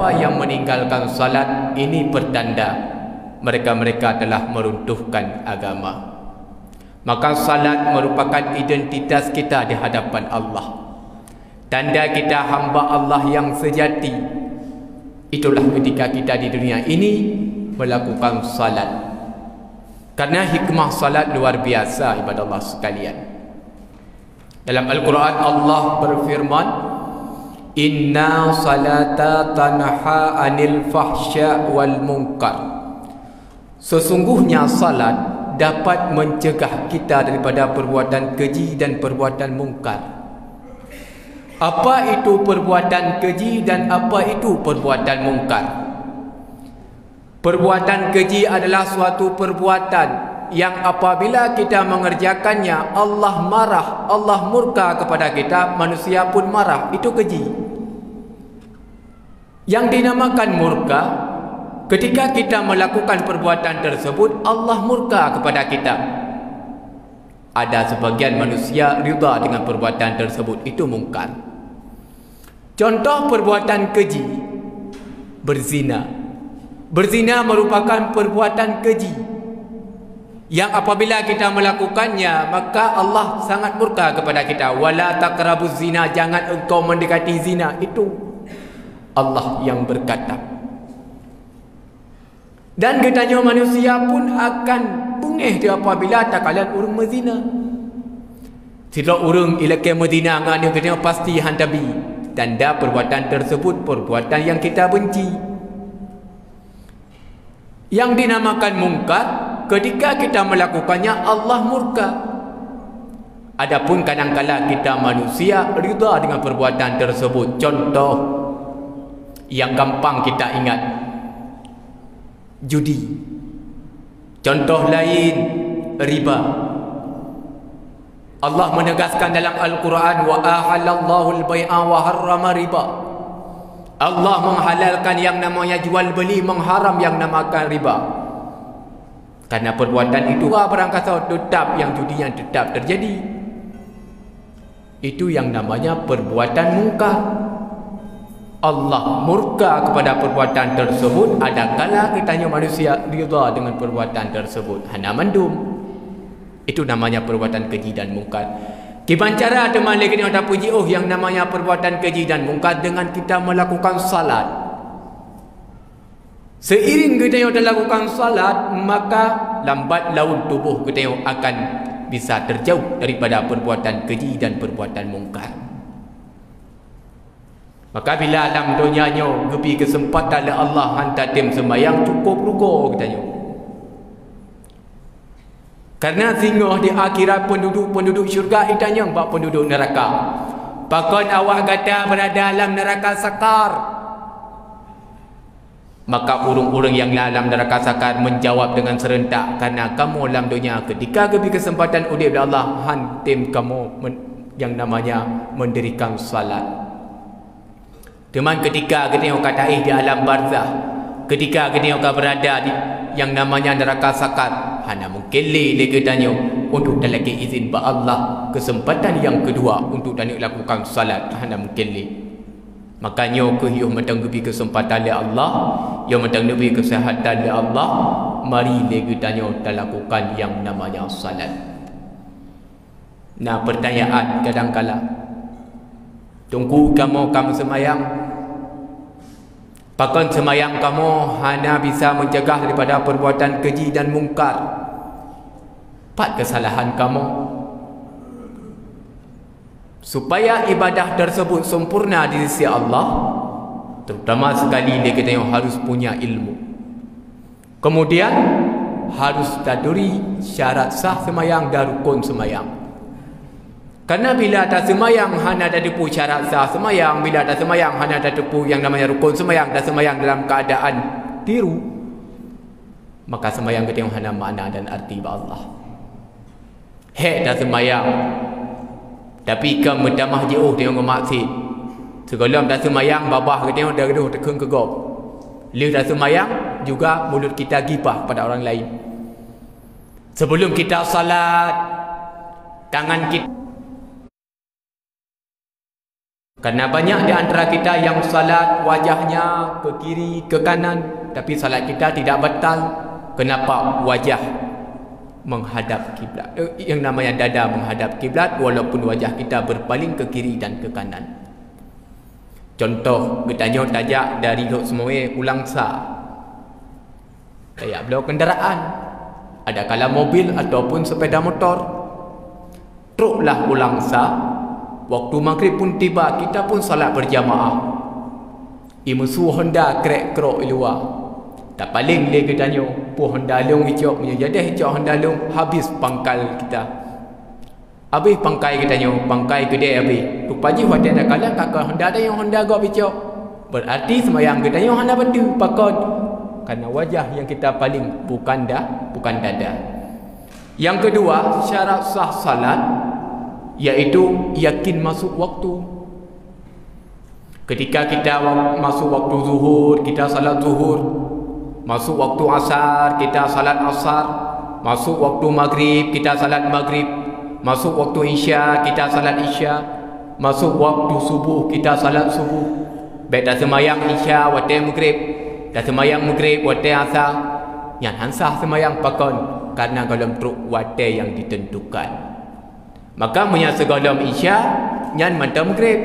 siapa yang meninggalkan salat, ini pertanda mereka-mereka telah meruntuhkan agama. Maka salat merupakan identitas kita di hadapan Allah, tanda kita hamba Allah yang sejati. Itulah ketika kita di dunia ini melakukan salat. Karena hikmah salat luar biasa, ibadah Allah sekalian. Dalam Al-Quran Allah berfirman, Inna salata tanha anil fahsya wal munkar. Sesungguhnya salat dapat mencegah kita daripada perbuatan keji dan perbuatan mungkar. Apa itu perbuatan keji dan apa itu perbuatan mungkar? Perbuatan keji adalah suatu perbuatan yang apabila kita mengerjakannya Allah marah, Allah murka kepada kita, manusia pun marah. Itu keji. Yang dinamakan murka, ketika kita melakukan perbuatan tersebut Allah murka kepada kita. Ada sebagian manusia rida dengan perbuatan tersebut, itu mungkar. Contoh perbuatan keji, berzina. Berzina merupakan perbuatan keji yang apabila kita melakukannya maka Allah sangat murka kepada kita. Wala taqrabuz zina, jangan engkau mendekati zina. Itu Allah yang berkata. Dan katanya manusia pun akan bungih dia apabila tak kalian urang berzina. Tidak urang ilakai berzina ngani katanya pasti hantabi. Tanda perbuatan tersebut perbuatan yang kita benci. Yang dinamakan mungkar, ketika kita melakukannya Allah murka. Adapun kadang-kala kita manusia rida dengan perbuatan tersebut. Contoh yang gampang kita ingat, judi. Contoh lain, riba. Allah menegaskan dalam Al-Quran, wa ahallallahu al-bai'a wa harrama riba. Allah menghalalkan yang namanya jual beli, mengharam yang namakan riba. Karena perbuatan itu barang kata tetap, yang judi yang tetap terjadi. Itu yang namanya perbuatan mungkar. Allah murka kepada perbuatan tersebut. Adakala katanya manusia rida dengan perbuatan tersebut, hana mandum. Itu namanya perbuatan keji dan mungkar. Kibancara teman lagi ni ada puji yang namanya perbuatan keji dan mungkar dengan kita melakukan salat. Seiring kita yang lakukan salat, maka lambat laun tubuh kita yang akan bisa terjauh daripada perbuatan keji dan perbuatan mungkar. Maka bila dalam dunia nyo gebi kesempatan Allah hantar tim sembahyang cukup rugo katanya. Karena sehingga di akhirat penduduk syurga itanya bak penduduk neraka. Pakon awak kata berada dalam neraka sakar. Maka urung-urung yang dalam neraka sakar menjawab dengan serentak, karena kamu dalam dunia ketika kebi kesempatan udip Allah hantim kamu yang namanya mendirikan salat. Teman ketika kita kata di alam barzah, ketika kita berada di yang namanya neraka sakar, hana mungkin le katanya untuk dalaki izin ba Allah kesempatan yang kedua untuk dan lakukan salat, hana mungkin le. Makanya kehiuh matang gebi kesempatan le Allah, yang matang nebi kesehatan le Allah, mari le katanya lakukan yang namanya salat. Nah, pertanyaan kadang-kala, tunggu kamu semayang, pakon semayang kamu hanya bisa mencegah daripada perbuatan keji dan mungkar. Pat kesalahan kamu supaya ibadah tersebut sempurna di sisi Allah, terutama sekali dia kata yang harus punya ilmu. Kemudian harus taduri syarat sah semayang dan rukun semayang. Karena bila tak semayang hanya ada tepu syarat sah semayang, bila tak semayang hanya ada tepu yang namanya rukun semayang, dan semayang dalam keadaan tiru, maka semayang kita yang hanya makna dan arti ba Allah. Hek dah semayang tapi kamu damah jauh tengok maksud sekolah dah semayang babah kita yang dah geduh tekun kegop. Liu dah semayang juga mulut kita gibah pada orang lain. Sebelum kita salat, tangan kita Karena banyak di antara kita yang salat wajahnya ke kiri, ke kanan, tapi salat kita tidak batal. Kenapa? Wajah menghadap kiblat. Yang namanya dada menghadap kiblat walaupun wajah kita berpaling ke kiri dan ke kanan. Contoh, bertanya tajak dari Lok Semoe Pulang Sa. Saya bawa kenderaan, ada kala mobil ataupun sepeda motor. Truklah Pulang Sa. Waktu maghrib pun tiba, kita pun salat berjamaah. Imusu Honda krek-krok luar. Tak paling dia katanya, puh Honda long hijau punya jadi hijau Honda long habis pangkal kita. Habis pangkai katanya, pangkai gede habis. Rupanya hotel nak kalah kakak Honda ada yang Honda gak hijau. Berarti semayang katanya Honda batu pakot. Karena wajah yang kita paling bukan dada. Yang kedua, syarat sah salat iaitu yakin masuk waktu. Ketika kita masuk waktu zuhur, kita salat zuhur. Masuk waktu asar, kita salat asar. Masuk waktu maghrib, kita salat maghrib. Masuk waktu isya, kita salat isya. Masuk waktu subuh, kita salat subuh. Baik dah semayang isya, waktu maghrib. Dah semayang maghrib, waktu asar. Yang hansah semayang pakon. Karena golong truk waktu yang ditentukan. Maka menyang segolong isya, nyan mantang maghrib.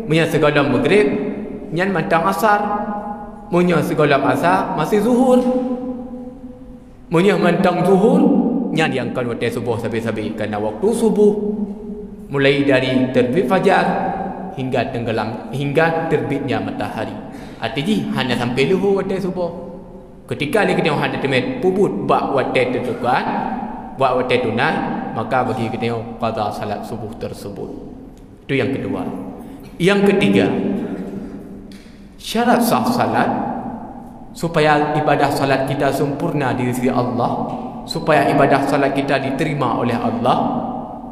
Menyang segolong maghrib, nyan mantang asar. Menyang segolong asar, masih zuhur. Menyang mantang zuhur, nyan yang kan waktu subuh sabi-sabi. Karena waktu subuh mulai dari terbit fajar hingga tenggelam, hingga terbitnya matahari. Artinya hanya sampai luhur waktu subuh. Ketika dia kena hanya temet pubut bak waktu tentukan, buat waktu tunai, maka bagi kita qada salat subuh tersebut. Itu yang kedua. Yang ketiga, syarat sah salat supaya ibadah salat kita sempurna di sisi Allah, supaya ibadah salat kita diterima oleh Allah,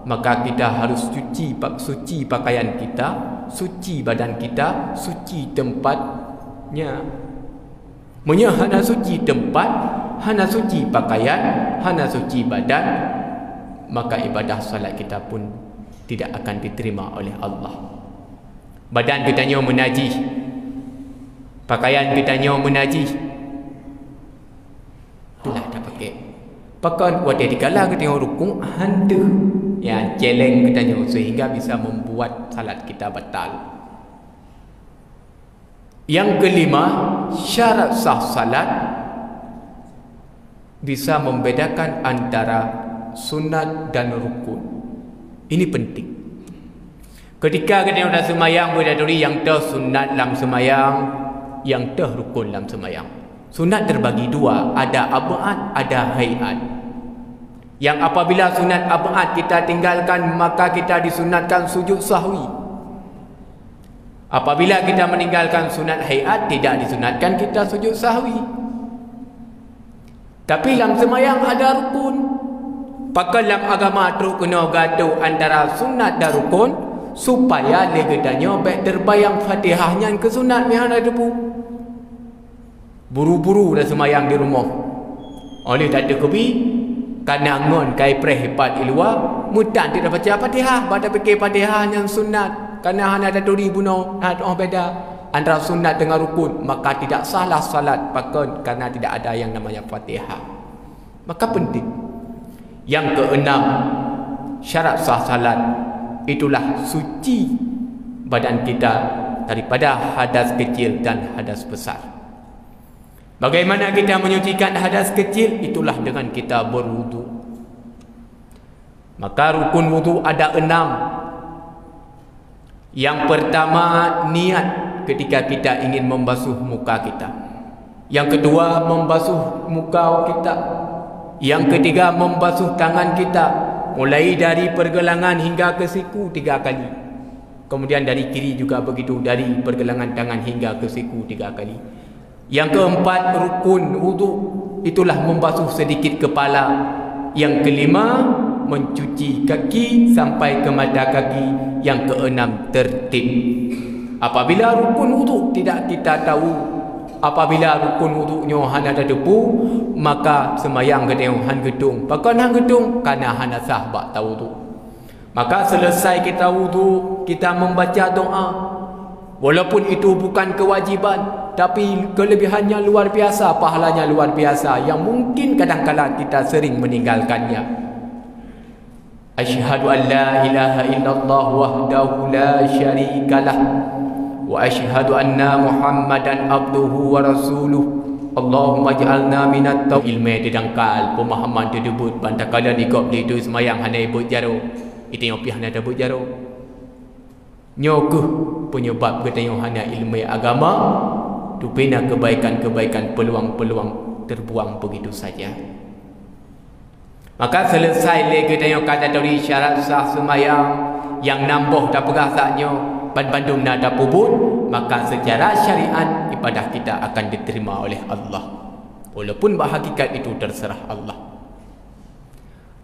maka kita harus suci pakaian kita, suci badan kita, suci tempatnya. Hana suci tempat, hana suci pakaian, hana suci badan, maka ibadah salat kita pun tidak akan diterima oleh Allah. Badan kita nyo menajis, pakaian kita nyo menajis, itulah dah pakai. Pakaian waktu dikala kita nyo rukun hantu yang celeng kita nyo sehingga bisa membuat salat kita batal. Yang kelima, syarat sah salat bisa membedakan antara sunat dan rukun. Ini penting. Ketika kita dah semayang berdaduri yang dah sunat dalam semayang, yang dah rukun dalam semayang. Sunat terbagi dua, ada ab'ad, ada hay'at. Yang apabila sunat ab'ad kita tinggalkan, maka kita disunatkan sujud sahwi. Apabila kita meninggalkan sunat hayat, tidak disunatkan kita sujud sahwi. Tapi dalam semayang ada rukun. Pakai dalam agama teruk kena gaduh antara sunat dan rukun, supaya legetanya baik terbayang Fatihahnya ke sunat yang ada debu. Buru-buru dah semayang di rumah. Oleh tak ada kebi, kanangon kai prehepat di luar, mudah tidak baca Fatihah, pada fikir Fatihah yang sunat. Kerana hanya ada 2000 beda antara sunat dengan rukun, maka tidak salah salat pakon karena tidak ada yang namanya Fatihah. Maka penting. Yang keenam, syarat sah salat itulah suci badan kita daripada hadas kecil dan hadas besar. Bagaimana kita menyucikan hadas kecil? Itulah dengan kita berwudu. Maka rukun wudu ada 6. Yang pertama, niat ketika kita ingin membasuh muka kita. Yang kedua, membasuh muka kita. Yang ketiga, membasuh tangan kita, mulai dari pergelangan hingga ke siku 3 kali. Kemudian dari kiri juga begitu, dari pergelangan tangan hingga ke siku 3 kali. Yang keempat, rukun wudu, itulah membasuh sedikit kepala. Yang kelima, mencuci kaki sampai ke mata kaki. Yang keenam, tertib. Apabila rukun wudu tidak kita tahu, apabila rukun wudunya hanya ada debu, maka semayang gedung han gedung. Pakai han gedung karena hanya sah bak tahu wudu. Maka selesai kita wudu, kita membaca doa. Walaupun itu bukan kewajiban, tapi kelebihannya luar biasa, pahalanya luar biasa, yang mungkin kadang-kadang kita sering meninggalkannya. Asyhadu an la ilaha illallah wahdahu la syarikalah wa asyhadu anna Muhammadan abduhu wa rasuluh. Allahumma ja'alna minat tawfiq. Ilmu didangkal, pemahaman didebut, bantakala di kop di tu semayang hanai but jaro. Itu yang pihak nak but jaro. Nyokuh penyebab katanya hana ilmu agama tu bina kebaikan-kebaikan, peluang-peluang terbuang begitu saja. Maka selesai le katanya kata dari syarat sah semayang yang nambah tak perasanya bandung nak tak pubut, maka secara syariat ibadah kita akan diterima oleh Allah, walaupun berhakikat itu terserah Allah.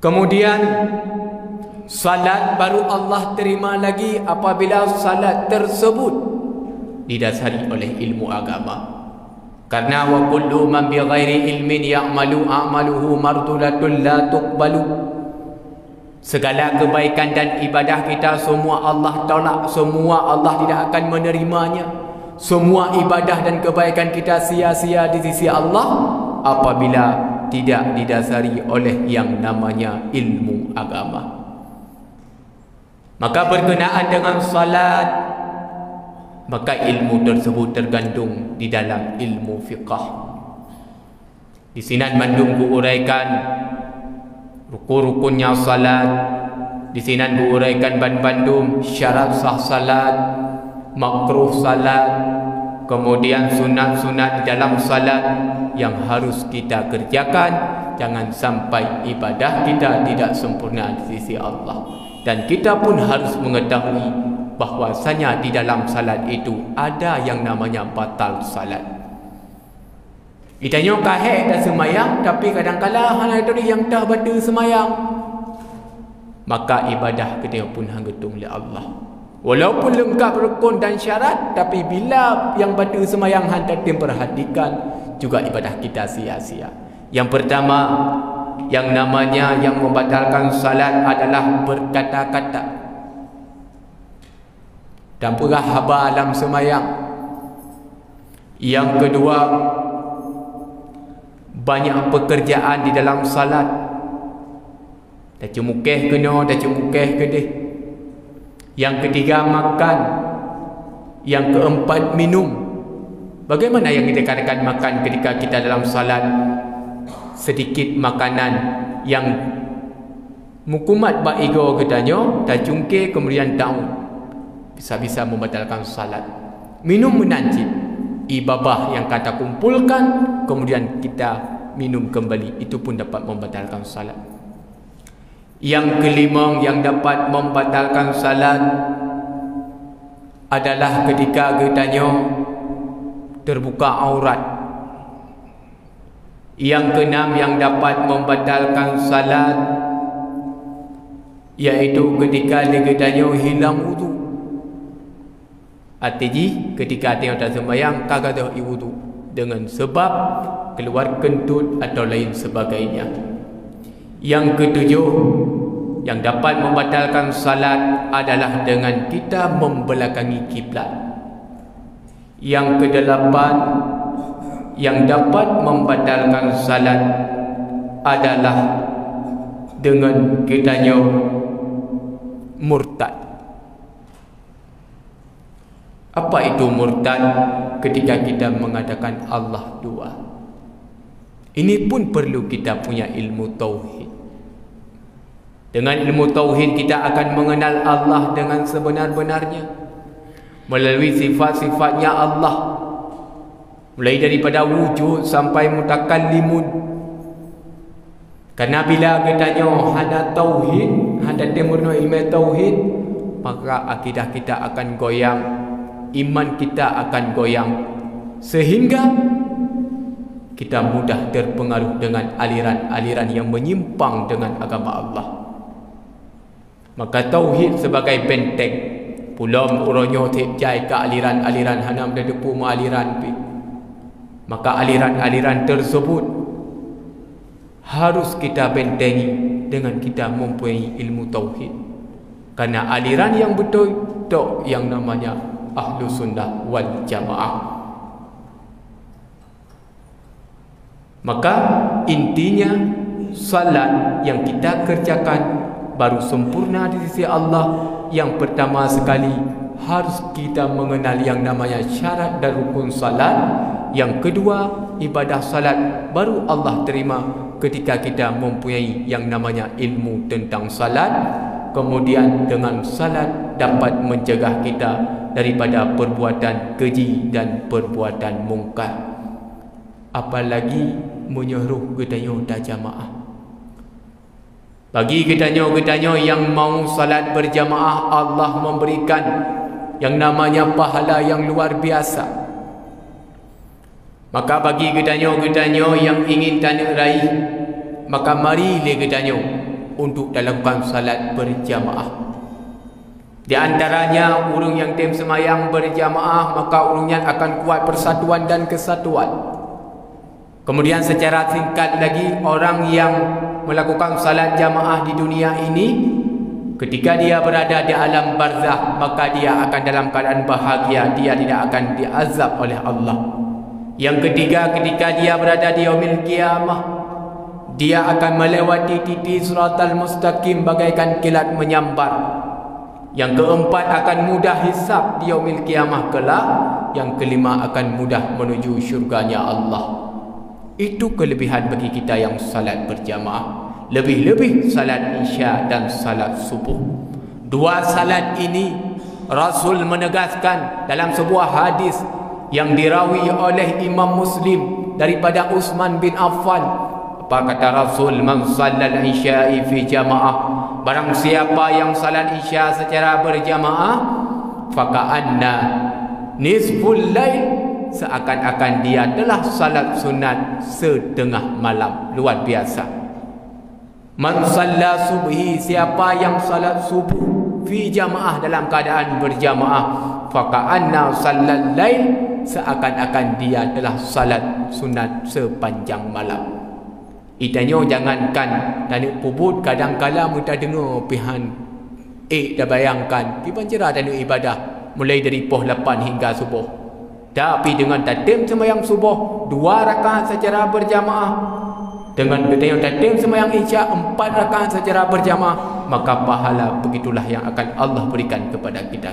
Kemudian salat baru Allah terima lagi apabila salat tersebut didasari oleh ilmu agama. Karena wa kullu man bi ghairi ilmin ya'malu a'maluhu mardulatun la tuqbalu. Segala kebaikan dan ibadah kita semua Allah tolak, semua Allah tidak akan menerimanya. Semua ibadah dan kebaikan kita sia-sia di sisi Allah apabila tidak didasari oleh yang namanya ilmu agama. Maka berkenaan dengan salat, maka ilmu tersebut tergandung di dalam ilmu fiqah. Di sini mandung diuraikan rukun-rukunnya salat, di sini diuraikan bandum syarat sah salat, makruh salat, kemudian sunat-sunat di dalam salat yang harus kita kerjakan. Jangan sampai ibadah kita tidak sempurna di sisi Allah. Dan kita pun harus mengetahui bahwasanya di dalam salat itu ada yang namanya batal salat. Kita nyok kahek dah semayang, tapi kadang-kadang hal itu yang dah baca semayang, maka ibadah kita pun hanggetung oleh Allah. Walaupun lengkap rukun dan syarat, tapi bila yang baca semayang hendak diperhatikan, juga ibadah kita sia-sia. Yang pertama, yang namanya yang membatalkan salat adalah berkata-kata dan pula haba dalam semayang. Yang kedua, banyak pekerjaan di dalam salat. Dah cumukeh kena, dah cumukeh kedih. Yang ketiga, makan. Yang keempat, minum. Bagaimana yang kita katakan makan ketika kita dalam salat? Sedikit makanan yang mukumat baigo katanya, dah cungkir kemudian daun, bisa-bisa membatalkan salat. Minum menancip, ibabah yang kata kumpulkan kemudian kita minum kembali, itu pun dapat membatalkan salat. Yang kelima yang dapat membatalkan salat adalah ketika katanya terbuka aurat. Yang keenam yang dapat membatalkan salat iaitu ketika katanya hilang wudu. Artinya ketika tengok tak sembahyang kagak ada wudu dengan sebab keluar kentut atau lain sebagainya. Yang ketujuh yang dapat membatalkan salat adalah dengan kita membelakangi kiblat. Yang kedelapan yang dapat membatalkan salat adalah dengan kitanya murtad. Apa itu murtad? Ketika kita mengatakan Allah dua. Ini pun perlu kita punya ilmu tauhid. Dengan ilmu tauhid kita akan mengenal Allah dengan sebenar-benarnya melalui sifat-sifatnya Allah, mulai daripada wujud sampai mutakallimun. Karena bila katanya ada tauhid, ada temurna ilmu tauhid, maka akidah kita akan goyang, iman kita akan goyang, sehingga kita mudah terpengaruh dengan aliran-aliran yang menyimpang dengan agama Allah. Maka tauhid sebagai benteng, pulau uronyo tejai ke aliran-aliran hanam dan depu aliran pi. Maka aliran-aliran tersebut harus kita bentengi dengan kita mempunyai ilmu tauhid. Karena aliran yang betul tok yang namanya ahlu sunnah wal jamaah. Maka intinya salat yang kita kerjakan baru sempurna di sisi Allah. Yang pertama sekali harus kita mengenal yang namanya syarat dan rukun salat. Yang kedua, ibadah salat baru Allah terima ketika kita mempunyai yang namanya ilmu tentang salat. Kemudian dengan salat dapat mencegah kita daripada perbuatan keji dan perbuatan mungkar. Apalagi menyuruh katanya dah jamaah. Bagi katanya yang mau salat berjamaah, Allah memberikan yang namanya pahala yang luar biasa. Maka bagi katanya yang ingin tanya raih, maka mari le katanya untuk lakukan salat berjamaah. Di antaranya urang yang tem semayang berjamaah, maka urangnya akan kuat persatuan dan kesatuan. Kemudian secara singkat lagi, orang yang melakukan salat jamaah di dunia ini, ketika dia berada di alam barzakh, maka dia akan dalam keadaan bahagia, dia tidak akan diazab oleh Allah. Yang ketiga, ketika dia berada di yaumil qiyamah, dia akan melewati titik siratal mustaqim bagaikan kilat menyambar. Yang keempat, akan mudah hisab di yaumil qiyamah kelak. Yang kelima, akan mudah menuju syurganya Allah. Itu kelebihan bagi kita yang salat berjamaah. Lebih-lebih salat isya dan salat subuh. Dua salat ini Rasul menegaskan dalam sebuah hadis yang dirawi oleh Imam Muslim daripada Utsman bin Affan. Apa kata Rasul? Man sallal isya'i fi jamaah, barang siapa yang salat isya secara berjamaah, faka'anna nisful lail, seakan-akan dia telah salat sunat setengah malam. Luar biasa. Man salla subhi, siapa yang salat subuh fi jamaah dalam keadaan berjamaah, faka'anna sallal lail, seakan-akan dia telah salat sunat sepanjang malam. Itanya jangankan tanya pubut, kadang-kala kita dengar pihan dah bayangkan di panjera tanya ibadah mulai dari pukul 8 hingga subuh. Tapi dengan tatim sembahyang subuh 2 rakaat secara berjamaah, dengan ketemu tatim sembahyang isya 4 rakaat secara berjamaah, maka pahala begitulah yang akan Allah berikan kepada kita.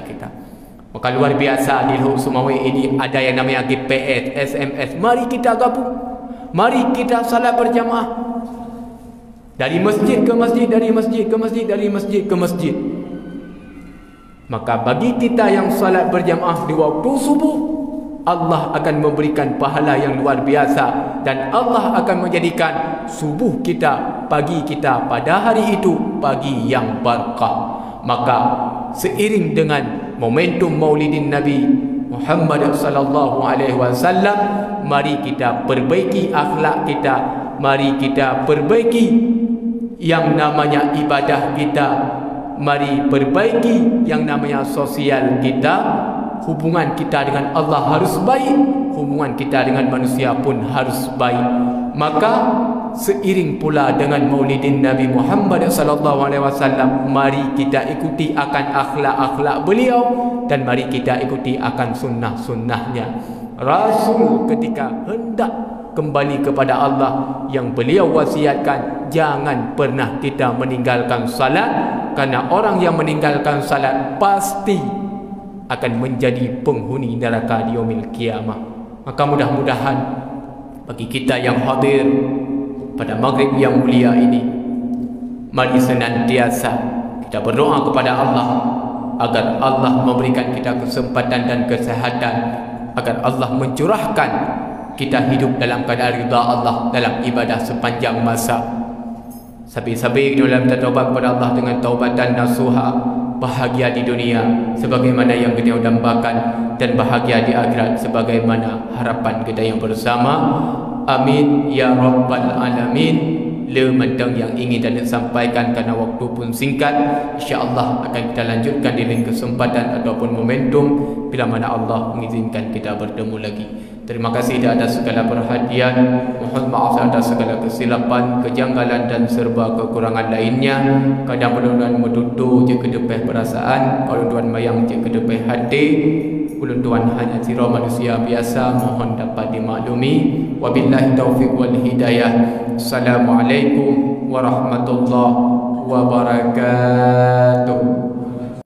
Maka luar biasa di Luhur Sumawi ini ada yang namanya GPS, SMS. Mari kita gabung, mari kita salat berjamaah dari masjid ke masjid, dari masjid ke masjid, dari masjid ke masjid. Maka bagi kita yang salat berjamaah di waktu subuh, Allah akan memberikan pahala yang luar biasa, dan Allah akan menjadikan subuh kita, pagi kita pada hari itu pagi yang barakah. Maka seiring dengan momentum Maulidin Nabi Muhammad sallallahu alaihi wasallam, mari kita perbaiki akhlak kita, mari kita perbaiki yang namanya ibadah kita, mari perbaiki yang namanya sosial kita. Hubungan kita dengan Allah harus baik, hubungan kita dengan manusia pun harus baik. Maka seiring pula dengan Maulidin Nabi Muhammad sallallahu alaihi wasallam, mari kita ikuti akan akhlak-akhlak beliau, dan mari kita ikuti akan sunnah-sunnahnya. Rasul ketika hendak kembali kepada Allah, yang beliau wasiatkan, jangan pernah kita meninggalkan salat, karena orang yang meninggalkan salat pasti akan menjadi penghuni neraka di yaumil qiyamah. Maka mudah-mudahan bagi kita yang hadir pada maghrib yang mulia ini, mari senantiasa kita berdoa kepada Allah agar Allah memberikan kita kesempatan dan kesehatan, agar Allah mencurahkan kita hidup dalam keadaan ridha Allah dalam ibadah sepanjang masa. Sabi-sabi dalam bertaubat kepada Allah dengan taubatan nasuha, bahagia di dunia sebagaimana yang kita dambakan, dan bahagia di akhirat sebagaimana harapan kita yang bersama. Amin ya rabbal alamin. Lementang yang ingin dan disampaikan karena waktu pun singkat, insya-Allah akan kita lanjutkan di lain kesempatan ataupun momentum bila mana Allah mengizinkan kita bertemu lagi. Terima kasih atas segala perhatian. Mohon maaf atas segala kesilapan, kejanggalan dan serba kekurangan lainnya. Kadang mudah-mudahan menutup je kedepeh perasaan, kalau tuan mayang je kedepeh hati. ulun tuan hanya sira manusia biasa, mohon dapat dimaklumi. Wabillahi taufiq wal hidayah. Assalamualaikum warahmatullahi wabarakatuh.